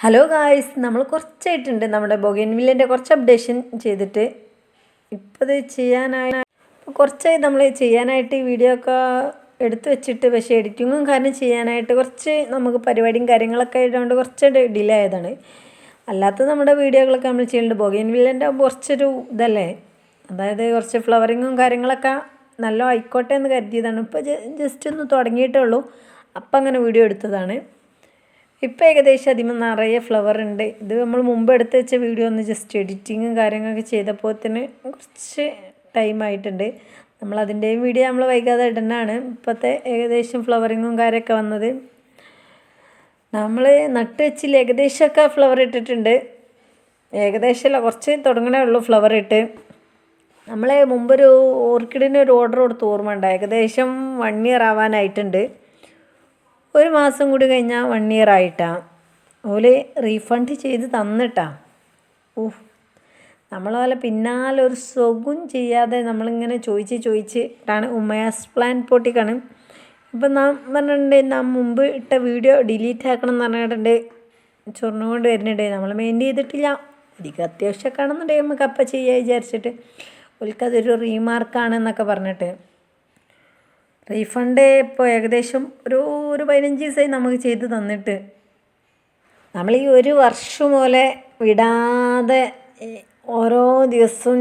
Hello guys, നമ്മൾ കുറച്ചായിട്ടുണ്ട് നമ്മുടെ ബൊഗൈൻവില്ലിൻ്റെ കുറച്ച് അപ്ഡേഷൻ ചെയ്തിട്ട്. ഇപ്പോൾ ഇത് കുറച്ചായി നമ്മൾ ചെയ്യാനായിട്ട് ഈ വീഡിയോ ഒക്കെ എടുത്തു വെച്ചിട്ട്, പക്ഷേ എഡിറ്റിങ്ങും കാര്യം ചെയ്യാനായിട്ട് കുറച്ച് നമുക്ക് പരിപാടിയും കാര്യങ്ങളൊക്കെ ആയതുകൊണ്ട് കുറച്ച് ഡിലേ ആയതാണ്. അല്ലാത്ത നമ്മുടെ വീഡിയോകളൊക്കെ നമ്മൾ ചെയ്യുന്നുണ്ട്. ബൊഗൈൻവില്ലിൻ്റെ കുറച്ചൊരു ഇതല്ലേ, അതായത് കുറച്ച് ഫ്ലവറിങ്ങും കാര്യങ്ങളൊക്കെ നല്ല ആയിക്കോട്ടെ എന്ന് കരുതിയതാണ്. ഇപ്പോൾ ജസ്റ്റ് ഒന്ന് തുടങ്ങിയിട്ടേ ഉള്ളൂ, അപ്പം അങ്ങനെ വീഡിയോ എടുത്തതാണ്. ഇപ്പോൾ ഏകദേശം അതിന് നിറയെ ഫ്ലവർ ഉണ്ട്. ഇത് നമ്മൾ മുമ്പ് എടുത്ത് വെച്ച വീഡിയോ ഒന്ന് ജസ്റ്റ് എഡിറ്റിങ്ങും കാര്യങ്ങളൊക്കെ ചെയ്തപ്പോൾ തന്നെ കുറച്ച് ടൈമായിട്ടുണ്ട്. നമ്മളതിൻ്റെയും വീഡിയോ നമ്മൾ വൈകാതെ ഇടുന്നതാണ്. ഇപ്പോഴത്തെ ഏകദേശം ഫ്ലവറിങ്ങും കാര്യമൊക്കെ വന്നത് നമ്മൾ നട്ട് വെച്ചിൽ ഏകദേശമൊക്കെ ഫ്ലവർ ഇട്ടിട്ടുണ്ട്. ഏകദേശമല്ല, കുറച്ച് തുടങ്ങണേ ഉള്ളൂ ഫ്ലവർ ഇട്ട്. നമ്മൾ മുമ്പൊരു ഓർക്കിഡിന് ഒരു ഓർഡർ കൊടുത്ത് ഓർമ്മ ഉണ്ട്. ഏകദേശം 1 ഇയർ ആവാനായിട്ടുണ്ട്. ഒരു മാസം കൂടി കഴിഞ്ഞാൽ 1 ഇയർ ആയിട്ടാണ് ഓല് റീഫണ്ട് ചെയ്ത് തന്നിട്ടാ. നമ്മളെ പിന്നാലെ ഒരു സുഖം ചെയ്യാതെ നമ്മളിങ്ങനെ ചോദിച്ചിട്ടാണ് ഉമ്മയാസ് പ്ലാൻ പൊട്ടിക്കാണ്. ഇപ്പം നാം പറഞ്ഞിട്ടുണ്ട്, നാം മുമ്പ് ഇട്ട വീഡിയോ ഡിലീറ്റ് ആക്കണം എന്ന് പറഞ്ഞിട്ടുണ്ട്. ചൊറിഞ്ഞുകൊണ്ട് വരുന്നുണ്ട്. നമ്മൾ മെയിൻ ചെയ്തിട്ടില്ല. അധികം അത്യാവശ്യമൊക്കെ ആണെന്നുണ്ടെങ്കിൽ നമുക്ക് അപ്പം ചെയ്യാൻ വിചാരിച്ചിട്ട് ഓൽക്കതൊരു റീമാർക്കാണെന്നൊക്കെ പറഞ്ഞിട്ട് റീഫണ്ട് ഇപ്പോൾ ഏകദേശം ഒരു 15 ദിവസമായി നമുക്ക് ചെയ്ത് തന്നിട്ട്. നമ്മൾ ഈ ഒരു വർഷം പോലെ വിടാതെ ഓരോ ദിവസവും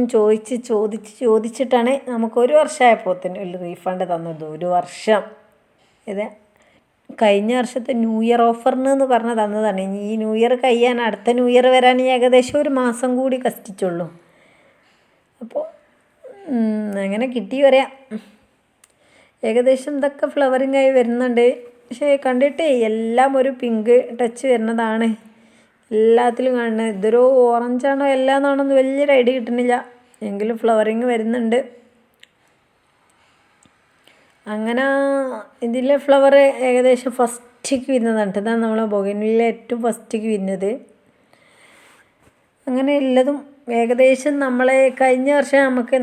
ചോദിച്ചിട്ടാണ് നമുക്ക് ഒരു വർഷമായപ്പോൾ തന്നെ റീഫണ്ട് തന്നത്. ഒരു വർഷം ഇത് കഴിഞ്ഞ വർഷത്തെ ന്യൂ ഇയർ ഓഫറിന് പറഞ്ഞ് തന്നതാണ്. ഈ ന്യൂ ഇയർ കഴിയാൻ, അടുത്ത ന്യൂ ഇയർ വരാൻ ഏകദേശം ഒരു മാസം കൂടി കഷ്ടിച്ചുള്ളൂ. അപ്പോൾ അങ്ങനെ കിട്ടി വരാം. ഏകദേശം ഇതൊക്കെ ഫ്ലവറിങ് ആയി വരുന്നുണ്ട്. പക്ഷേ കണ്ടിട്ടേ എല്ലാം ഒരു പിങ്ക് ടച്ച് വരുന്നതാണ് എല്ലാത്തിലും കാണുന്നത്. ഇതൊരു ഓറഞ്ചാണോ എല്ലാന്നാണോന്ന് വലിയൊരു ഐഡിയ കിട്ടുന്നില്ല, എങ്കിലും ഫ്ലവറിങ് വരുന്നുണ്ട്. അങ്ങനെ ഇതിലെ ഫ്ലവർ ഏകദേശം ഫസ്റ്റിക്ക് വരുന്നതാണ്. ഇതാണ് നമ്മളെ ബൊഗൈൻവില്ലിലെ ഏറ്റവും ഫസ്റ്റിക്ക് വരുന്നത്. അങ്ങനെ ഉള്ളതും ഏകദേശം നമ്മളെ കഴിഞ്ഞ വർഷം നമുക്ക്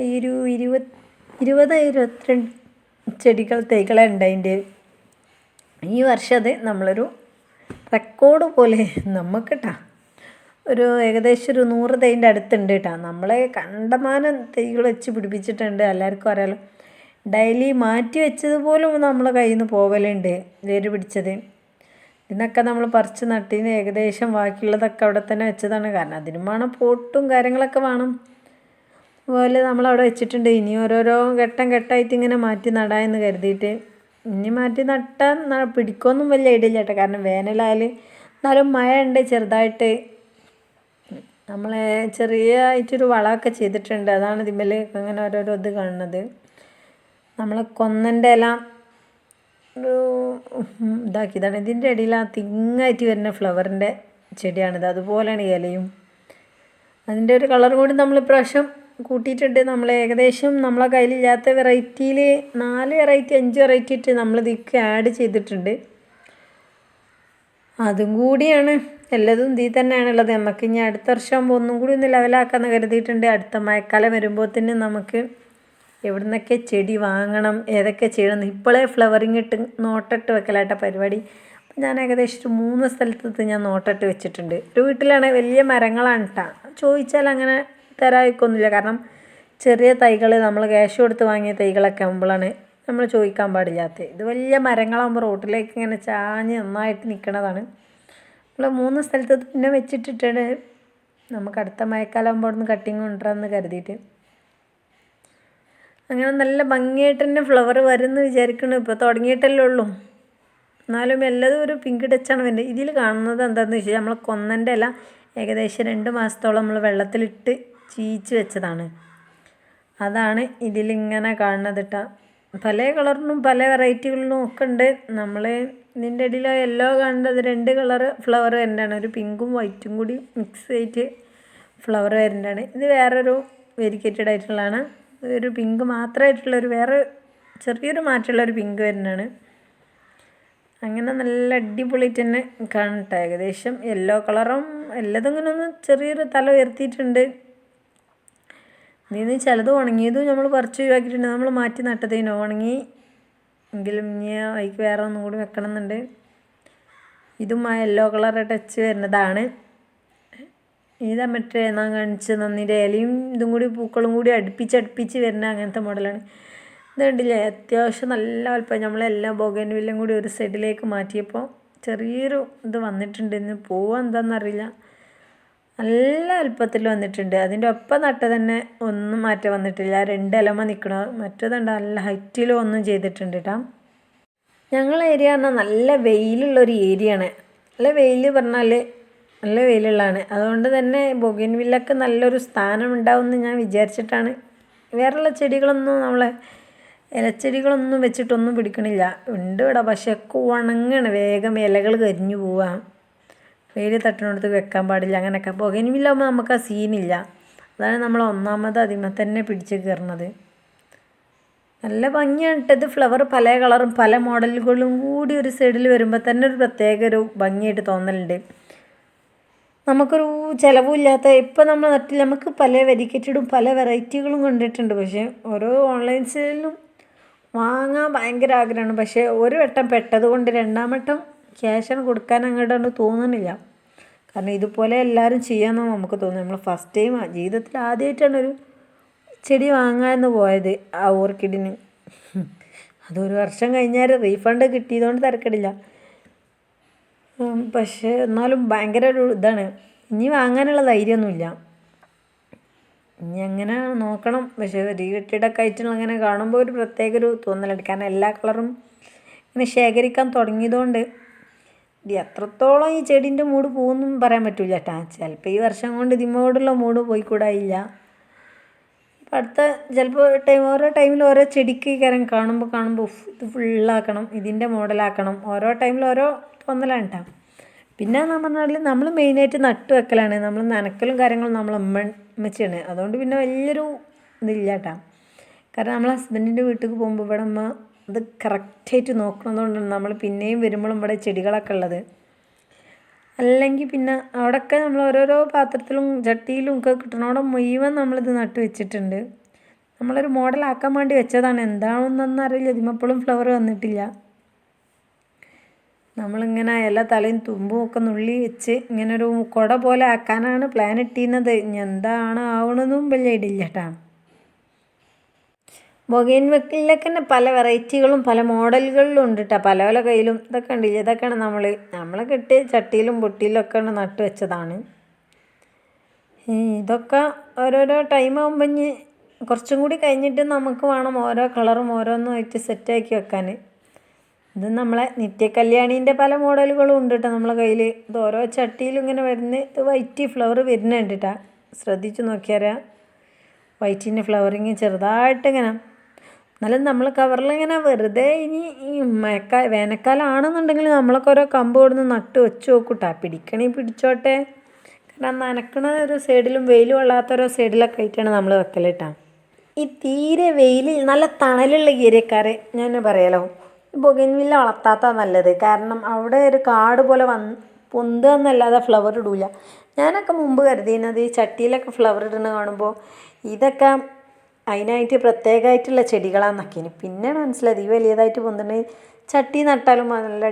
ഈ ഒരു 22 തൈകളെ ഉണ്ടായിൻ്റെ. ഈ വർഷം അത് നമ്മളൊരു റെക്കോർഡ് പോലെ നമുക്ക് ഒരു ഏകദേശം ഒരു 100 തൈൻ്റെ അടുത്തുണ്ട് കേട്ടോ. നമ്മളെ കണ്ടമാനം തൈകൾ വെച്ച് പിടിപ്പിച്ചിട്ടുണ്ട്. എല്ലാവർക്കും അറിയാലോ, ഡെയിലി മാറ്റി വെച്ചതുപോലും നമ്മളെ കയ്യിൽ നിന്ന് പോകലുണ്ട് വേര് പിടിച്ചത്. ഇതിനൊക്കെ നമ്മൾ പറിച്ച് നട്ടിന് ഏകദേശം ബാക്കിയുള്ളതൊക്കെ അവിടെ തന്നെ വെച്ചതാണ്. കാരണം അതിനും വേണം പോട്ടും കാര്യങ്ങളൊക്കെ വേണം. അതുപോലെ നമ്മളവിടെ വെച്ചിട്ടുണ്ട്. ഇനി ഓരോരോ ഘട്ടമായിട്ട് ഇങ്ങനെ മാറ്റി നടാമെന്ന് കരുതിയിട്ട്. ഇനി മാറ്റി നട്ടാൽ പിടിക്കുമെന്നും വലിയ ഐഡിയ ഇല്ല കേട്ടോ. കാരണം വേനലായാലും എന്നാലും മഴ ഉണ്ട് ചെറുതായിട്ട്. നമ്മളെ ചെറിയതായിട്ടൊരു വളമൊക്കെ ചെയ്തിട്ടുണ്ട്. അതാണ് ഇതിന്മേൽ അങ്ങനെ ഓരോരോ ഇത് കാണുന്നത്. നമ്മൾ കൊന്നൻ്റെ ഇല ഇതാക്കിയതാണ്. ഇതിൻ്റെ ഇടയിൽ ആ തിങ്ങായിട്ട് വരുന്ന ഫ്ലവറിൻ്റെ ചെടിയാണിത്. അതുപോലെയാണ് ഇലയും. അതിൻ്റെ ഒരു കളർ കൂടി നമ്മൾ ഇപ്രാവശ്യം കൂട്ടിയിട്ടുണ്ട്. നമ്മൾ ഏകദേശം നമ്മളെ കയ്യിലില്ലാത്ത വെറൈറ്റിയിൽ 4 വെറൈറ്റി 5 വെറൈറ്റി ഇട്ട് നമ്മളിതിക്ക് ആഡ് ചെയ്തിട്ടുണ്ട്. അതും കൂടിയാണ് എല്ലാതും ഇതിൽ തന്നെയാണുള്ളത്. നമുക്ക് ഇനി അടുത്ത വർഷം ഒന്നും കൂടി ഒന്ന് ലെവലാക്കാമെന്ന് കരുതിയിട്ടുണ്ട്. അടുത്ത മഴക്കാലം വരുമ്പോൾ തന്നെ നമുക്ക് എവിടെ നിന്നൊക്കെ ചെടി വാങ്ങണം, ഏതൊക്കെ ചെയ്യണം, ഇപ്പോഴേ ഫ്ലവറിങ് ഇട്ട് നോട്ടിട്ട് വെക്കലാട്ട പരിപാടി. അപ്പം ഞാൻ ഏകദേശം 3 സ്ഥലത്ത് ഞാൻ നോട്ടിട്ട് വെച്ചിട്ടുണ്ട്. ഒരു വീട്ടിലാണ് വലിയ മരങ്ങളാണ് കേട്ടോ. ചോദിച്ചാൽ അങ്ങനെ തരാതിരിക്കൊന്നുമില്ല. കാരണം ചെറിയ തൈകൾ നമ്മൾ ക്യാഷ് കൊടുത്ത് വാങ്ങിയ തൈകളൊക്കെ ആകുമ്പോഴാണ് നമ്മൾ ചോദിക്കാൻ പാടില്ലാത്തത്. ഇത് വലിയ മരങ്ങളാകുമ്പോൾ റോട്ടിലേക്ക് ഇങ്ങനെ ചാഞ്ഞ് നന്നായിട്ട് നിൽക്കുന്നതാണ്. നമ്മൾ 3 സ്ഥലത്ത് പിന്നെ വെച്ചിട്ടിട്ടാണ് നമുക്ക് അടുത്ത മഴക്കാലം ആകുമ്പോൾ അവിടെ നിന്ന് കട്ടിങ് കൊണ്ടുവരാമെന്ന് കരുതിയിട്ട്. അങ്ങനെ നല്ല ഭംഗിയായിട്ട് തന്നെ ഫ്ലവർ വരുമെന്ന് വിചാരിക്കുന്നു. ഇപ്പോൾ തുടങ്ങിയിട്ടല്ലേ ഉള്ളൂ, എന്നാലും എല്ലാതും ഒരു പിങ്ക് ടച്ചാണ് വരുന്നത്. ഇതിൽ കാണുന്നത് എന്താണെന്ന് വെച്ചാൽ നമ്മൾ കൊന്നൻ്റെ ഇല ഏകദേശം 2 മാസത്തോളം നമ്മൾ വെള്ളത്തിലിട്ട് ചീച്ച് വെച്ചതാണ്. അതാണ് ഇതിലിങ്ങനെ കാണുന്നത് കേട്ടോ. പല കളറിനും പല വെറൈറ്റികളിലും ഒക്കെ ഉണ്ട്. നമ്മൾ ഇതിൻ്റെ ഇടയിൽ യെല്ലോ കാണുന്നത് 2 കളർ ഫ്ലവർ വരുന്നതാണ്. ഒരു പിങ്കും വൈറ്റും കൂടി മിക്സ് ആയിട്ട് ഫ്ലവർ വരുന്നതാണ്. ഇത് വേറൊരു വെരിക്കേറ്റഡ് ആയിട്ടുള്ളതാണ്. ഒരു പിങ്ക് മാത്രമായിട്ടുള്ളൊരു വേറെ ചെറിയൊരു മാറ്റമുള്ളൊരു പിങ്ക് വരുന്നതാണ്. അങ്ങനെ നല്ല അടിപൊളിയായിട്ട് തന്നെ കാണട്ടെ. ഏകദേശം യെല്ലോ കളറും എല്ലാതും ഇങ്ങനെ ഒന്ന് ചെറിയൊരു തല ഉയർത്തിയിട്ടുണ്ട്. ഇതിൽ ചിലത് ഉണങ്ങിയതും നമ്മൾ പറിച്ച് ഒഴിവാക്കിയിട്ടുണ്ട്. നമ്മൾ മാറ്റി നട്ടതിന് ഉണങ്ങി എങ്കിലും ഇനി അതിക്ക് വേറെ ഒന്നും കൂടി വെക്കണം എന്നുണ്ട്. ഇതും ആ യെല്ലോ കളർ ടച്ച് വരുന്നതാണ്. ഇതാ മറ്റേ ഞാൻ കാണിച്ച് നന്നിൻ്റെ ഇലയും ഇതും കൂടി പൂക്കളും കൂടി അടുപ്പിച്ച് വരുന്ന അങ്ങനത്തെ മോഡലാണ്. ഇത് കണ്ടില്ലേ, അത്യാവശ്യം നല്ല വലുപ്പം. നമ്മളെല്ലാം ബൊഗൻവില്ലയും കൂടി ഒരു സൈഡിലേക്ക് മാറ്റിയപ്പോൾ ചെറിയൊരു ഇത് വന്നിട്ടുണ്ട്. ഇന്ന് പോവാൻ എന്താണെന്നറിയില്ല, നല്ല വലുപ്പത്തിൽ വന്നിട്ടുണ്ട്. അതിൻ്റെ ഒപ്പം നട്ട തന്നെ ഒന്നും മാറ്റം വന്നിട്ടില്ല, 2 ഇലമ നിൽക്കണോ. മറ്റേതുണ്ട് നല്ല ഹൈറ്റിലും ഒന്നും ചെയ്തിട്ടുണ്ട് കേട്ടോ. ഞങ്ങളെ ഏരിയ പറഞ്ഞാൽ നല്ല വെയിലുള്ളൊരു ഏരിയ ആണ്. നല്ല വെയിൽ പറഞ്ഞാൽ നല്ല വെയിലുള്ളതാണ്. അതുകൊണ്ട് തന്നെ ബൊഗൻവില്ലക്ക് നല്ലൊരു സ്ഥാനം ഉണ്ടാവുമെന്ന് ഞാൻ വിചാരിച്ചിട്ടാണ്. വേറെയുള്ള ചെടികളൊന്നും നമ്മളെ ഇലച്ചെടികളൊന്നും വെച്ചിട്ടൊന്നും പിടിക്കണില്ല. ഉണ്ട് ഇവിടെ, പക്ഷെ ഒക്കെ ഉണങ്ങാണ്, വേഗം ഇലകൾ കരിഞ്ഞു പോവാം. വെയിൽ തട്ടിനടുത്ത് വെക്കാൻ പാടില്ല അങ്ങനെയൊക്കെ. ബൊഗൻവില്ലാകുമ്പോൾ നമുക്ക് ആ സീനില്ല. അതാണ് നമ്മൾ ഒന്നാമത് അതിമ തന്നെ പിടിച്ച് കയറുന്നത്. നല്ല ഭംഗിയാണ് കേട്ടത്. ഫ്ലവർ പല കളറും പല മോഡലുകളും കൂടി ഒരു സൈഡിൽ വരുമ്പോൾ തന്നെ ഒരു പ്രത്യേക ഒരു ഭംഗിയായിട്ട് തോന്നലുണ്ട്. നമുക്കൊരു ചിലവില്ലാത്ത, ഇപ്പം നമ്മൾ നട്ടില്ല, നമുക്ക് പല വെരിക്കേറ്റഡും പല വെറൈറ്റികളും കണ്ടിട്ടുണ്ട്. പക്ഷേ ഓരോ ഓൺലൈൻ സെയിലും വാങ്ങാൻ ഭയങ്കര ആഗ്രഹമാണ്. പക്ഷേ ഒരു വട്ടം പെട്ടത് കൊണ്ട് 2ാം വട്ടം ക്യാഷാണ് കൊടുക്കാൻ അങ്ങോട്ട് തോന്നുന്നില്ല. കാരണം ഇതുപോലെ എല്ലാവരും ചെയ്യാമെന്നാണ് നമുക്ക് തോന്നുന്നത്. നമ്മൾ ഫസ്റ്റ് ടൈം ജീവിതത്തിൽ ആദ്യമായിട്ടാണ് ഒരു ചെടി വാങ്ങാമെന്ന് പോയത്, ആ ഓർക്കിഡിന്. അതൊരു വർഷം കഴിഞ്ഞാൽ റീഫണ്ട് കിട്ടിയതുകൊണ്ട് തിരക്കിടില്ല. പക്ഷേ എന്നാലും ഭയങ്കര ഒരു ഇതാണ്, ഇനി വാങ്ങാനുള്ള ധൈര്യമൊന്നുമില്ല. ഇനി അങ്ങനെ നോക്കണം. പക്ഷേ റീകെട്ടിടൊക്കെ ആയിട്ടുള്ള അങ്ങനെ കാണുമ്പോൾ ഒരു പ്രത്യേക ഒരു തോന്നലുണ്ട്. കാരണം എല്ലാ കളറും ഇങ്ങനെ ശേഖരിക്കാൻ തുടങ്ങിയതുകൊണ്ട് ഇത് എത്രത്തോളം ഈ ചെടീൻ്റെ മൂഡ് പോകുമെന്നും പറയാൻ പറ്റില്ല കേട്ടോ. ചിലപ്പോൾ ഈ വർഷം കൊണ്ട് ഇതിനോടുള്ള മൂഡ് പോയിക്കൂടായില്ല. ഇപ്പം അടുത്ത ചിലപ്പോൾ ഓരോ ടൈമിൽ ഓരോ ചെടിക്ക് കയറാൻ കാണുമ്പോൾ ഇത് ഫുള്ളാക്കണം, ഇതിൻ്റെ മോഡലാക്കണം, ഓരോ ടൈമിൽ ഓരോ തോന്നലാണ് കേട്ടോ. പിന്നെ എന്ന് പറഞ്ഞാൽ നമ്മൾ മെയിനായിട്ട് നട്ട് വെക്കലാണ്. നമ്മൾ നനക്കലും കാര്യങ്ങളും നമ്മൾ അമ്മച്ചിയാണ്. അതുകൊണ്ട് പിന്നെ വലിയൊരു ഇതില്ല കേട്ടോ. കാരണം നമ്മൾ ഹസ്ബൻഡിൻ്റെ വീട്ടിൽ പോകുമ്പോൾ ഇവിടെ അമ്മ അത് കറക്റ്റായിട്ട് നോക്കുന്നതുകൊണ്ടാണ് നമ്മൾ പിന്നെയും വരുമ്പോഴും ഇവിടെ ചെടികളൊക്കെ ഉള്ളത്. അല്ലെങ്കിൽ പിന്നെ അവിടെയൊക്കെ നമ്മൾ ഓരോരോ പാത്രത്തിലും ചട്ടിയിലും ഒക്കെ കിട്ടണോടെ മുഴുവൻ നമ്മളിത് നട്ട് വെച്ചിട്ടുണ്ട്. നമ്മളൊരു മോഡലാക്കാൻ വേണ്ടി വെച്ചതാണ്. എന്താണെന്നൊന്നും അറിയില്ല, ഇതിമെപ്പോഴും ഫ്ലവർ വന്നിട്ടില്ല. നമ്മളിങ്ങനെ എല്ലാ തലയും തുമ്പും ഒക്കെ നുള്ളി വെച്ച് ഇങ്ങനെ ഒരു കുട പോലെ ആക്കാനാണ് പ്ലാൻ ഇട്ടിരുന്നത്. ഇനി എന്താണ് ആവണമെന്നും വലിയ ഇടില്ല കേട്ടോ. ബൊഗൻവില്ലയ്ക്ക് തന്നെ പല വെറൈറ്റികളും പല മോഡലുകളിലും ഉണ്ട് കേട്ടോ. പല പല കയ്യിലും ഇതൊക്കെ ഉണ്ടില്ല. ഇതൊക്കെയാണ് നമ്മളെ കെട്ടി ചട്ടിയിലും പൊട്ടിയിലും ഒക്കെയാണ് നട്ട് വെച്ചതാണ്. ഇതൊക്കെ ഓരോരോ ടൈം ആകുമ്പോൾ ഇനി കുറച്ചും കൂടി കഴിഞ്ഞിട്ട് നമുക്ക് വേണം ഓരോ കളറും ഓരോന്നുമായിട്ട് സെറ്റാക്കി വെക്കാൻ. ഇത് നമ്മളെ നിത്യകല്യാണീൻ്റെ പല മോഡലുകളും ഉണ്ട് കേട്ടോ നമ്മളെ കയ്യിൽ. ഇത് ഓരോ ചട്ടിയിലും ഇങ്ങനെ വരുന്ന ഇത് വൈറ്റ് ഫ്ലവർ വരുന്നുണ്ട് കേട്ടോ. ശ്രദ്ധിച്ച് നോക്കിയാൽ വൈറ്റിൻ്റെ ഫ്ലവറിങ് ചെറുതായിട്ട് ഇങ്ങനെ. എന്നാലും നമ്മൾ കവറിലിങ്ങനെ വെറുതെ ഇനി ഈ വേനൽക്കാലം ആണെന്നുണ്ടെങ്കിൽ നമ്മളൊക്കെ ഓരോ കമ്പ് കൊടുന്ന് നട്ട് വെച്ച് നോക്കൂട്ടാ. പിടിക്കണമെങ്കിൽ പിടിച്ചോട്ടെ. കാരണം നനക്കണ ഒരു സൈഡിലും വെയിൽ കൊള്ളാത്തൊരോ സൈഡിലൊക്കെ ആയിട്ടാണ് നമ്മൾ വെക്കൽ കേട്ടോ. ഈ തീരെ വെയിൽ നല്ല തണലുള്ള ഏരിയക്കാരെ ഞാൻ പറയാലോ, ബൊഗൻവില്ല വളർത്താത്ത നല്ലത്. കാരണം അവിടെ ഒരു കാട് പോലെ പൊന്തുക എന്നല്ലാതെ ഫ്ലവർ ഇടില്ല. ഞാനൊക്കെ മുമ്പ് കരുതിയിരുന്നത് ഈ ചട്ടിയിലൊക്കെ ഫ്ലവർ ഇടുന്ന കാണുമ്പോൾ ഇതൊക്കെ അതിനായിട്ട് പ്രത്യേകമായിട്ടുള്ള ചെടികളാണെന്നൊക്കെ. പിന്നെയാണ് മനസ്സിലായത് ഈ വലിയതായിട്ട് പൊന്തുന്നത് ചട്ടി നട്ടാലും നല്ല